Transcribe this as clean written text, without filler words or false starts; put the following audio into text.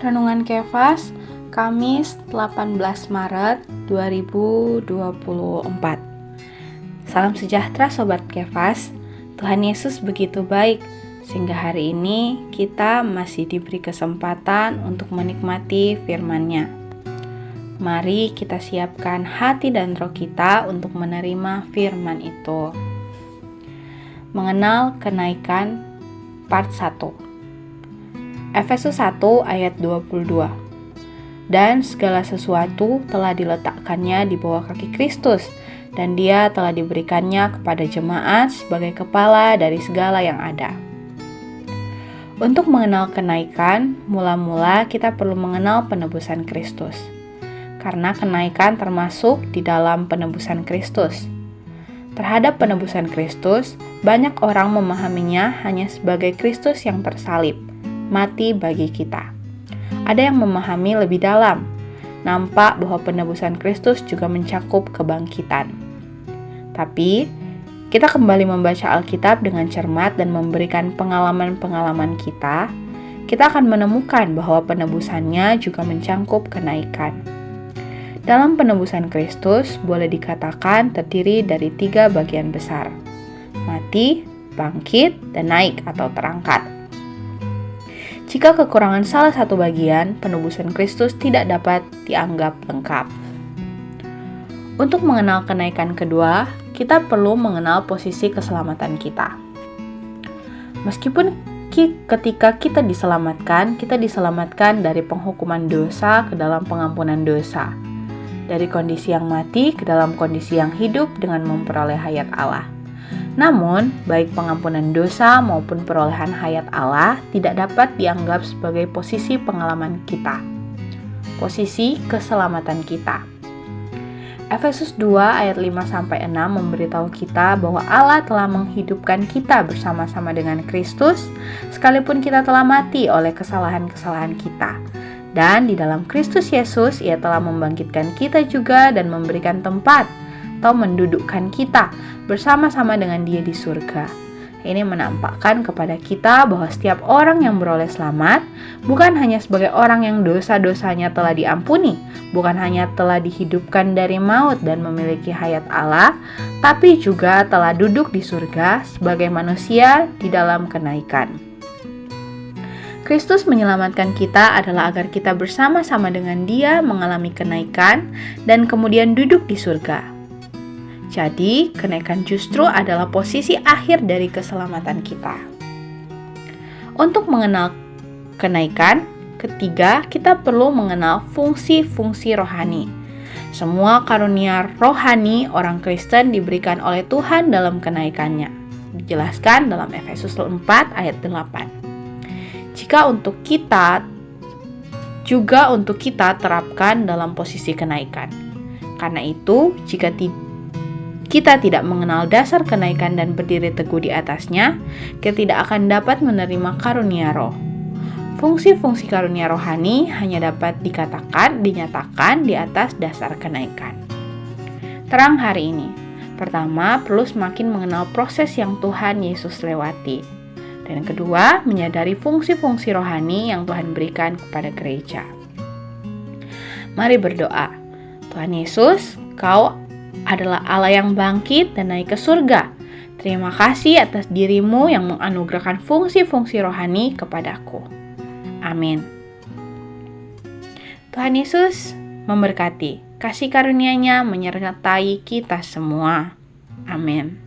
Renungan Kefas, Kamis 18 Maret 2024. Salam sejahtera Sobat Kefas. Tuhan Yesus begitu baik, sehingga hari ini kita masih diberi kesempatan untuk menikmati firman-Nya. Mari kita siapkan hati dan roh kita untuk menerima firman itu. Mengenal kenaikan part 1. Efesus 1 ayat 22. Dan segala sesuatu telah diletakkannya di bawah kaki Kristus, dan Dia telah diberikannya kepada jemaat sebagai kepala dari segala yang ada. Untuk mengenal kenaikan, mula-mula kita perlu mengenal penebusan Kristus. Karena kenaikan termasuk di dalam penebusan Kristus. Terhadap penebusan Kristus, banyak orang memahaminya hanya sebagai Kristus yang tersalib, mati bagi kita. Ada yang memahami lebih dalam, nampak bahwa penebusan Kristus juga mencakup kebangkitan. Tapi, kita kembali membaca Alkitab dengan cermat dan memberikan pengalaman-pengalaman kita akan menemukan bahwa penebusannya juga mencakup kenaikan. Dalam penebusan Kristus boleh dikatakan terdiri dari 3 bagian besar: mati, bangkit, dan naik atau terangkat. Jika kekurangan salah satu bagian, penebusan Kristus tidak dapat dianggap lengkap. Untuk mengenal kenaikan kedua, kita perlu mengenal posisi keselamatan kita. Meskipun ketika kita diselamatkan dari penghukuman dosa ke dalam pengampunan dosa, dari kondisi yang mati ke dalam kondisi yang hidup dengan memperoleh hayat Allah. Namun, baik pengampunan dosa maupun perolehan hayat Allah tidak dapat dianggap sebagai posisi pengalaman kita, posisi keselamatan kita. Efesus 2 ayat 5-6 memberitahu kita bahwa Allah telah menghidupkan kita bersama-sama dengan Kristus, sekalipun kita telah mati oleh kesalahan-kesalahan kita. Dan di dalam Kristus Yesus, Ia telah membangkitkan kita juga dan memberikan tempat atau mendudukkan kita bersama-sama dengan Dia di surga. Ini menampakkan kepada kita bahwa setiap orang yang beroleh selamat bukan hanya sebagai orang yang dosa-dosanya telah diampuni, bukan hanya telah dihidupkan dari maut dan memiliki hayat Allah, tapi juga telah duduk di surga sebagai manusia di dalam kenaikan. Kristus menyelamatkan kita adalah agar kita bersama-sama dengan Dia mengalami kenaikan dan kemudian duduk di surga. Jadi, kenaikan justru adalah posisi akhir dari keselamatan kita. Untuk mengenal kenaikan, ketiga, kita perlu mengenal fungsi-fungsi rohani. Semua karunia rohani orang Kristen diberikan oleh Tuhan dalam kenaikannya. Dijelaskan dalam Efesus 4 ayat 8. Untuk kita terapkan dalam posisi kenaikan. Karena itu, jika kita tidak mengenal dasar kenaikan dan berdiri teguh di atasnya, kita tidak akan dapat menerima karunia roh. Fungsi-fungsi karunia rohani hanya dapat dinyatakan di atas dasar kenaikan. Terang hari ini. Pertama, perlu semakin mengenal proses yang Tuhan Yesus lewati. Dan kedua, menyadari fungsi-fungsi rohani yang Tuhan berikan kepada gereja. Mari berdoa. Tuhan Yesus, Kau adalah Allah yang bangkit dan naik ke surga. Terima kasih atas diri-Mu yang menganugerahkan fungsi-fungsi rohani kepadaku. Amin. Tuhan Yesus memberkati. Kasih karunia-Nya menyertai kita semua. Amin.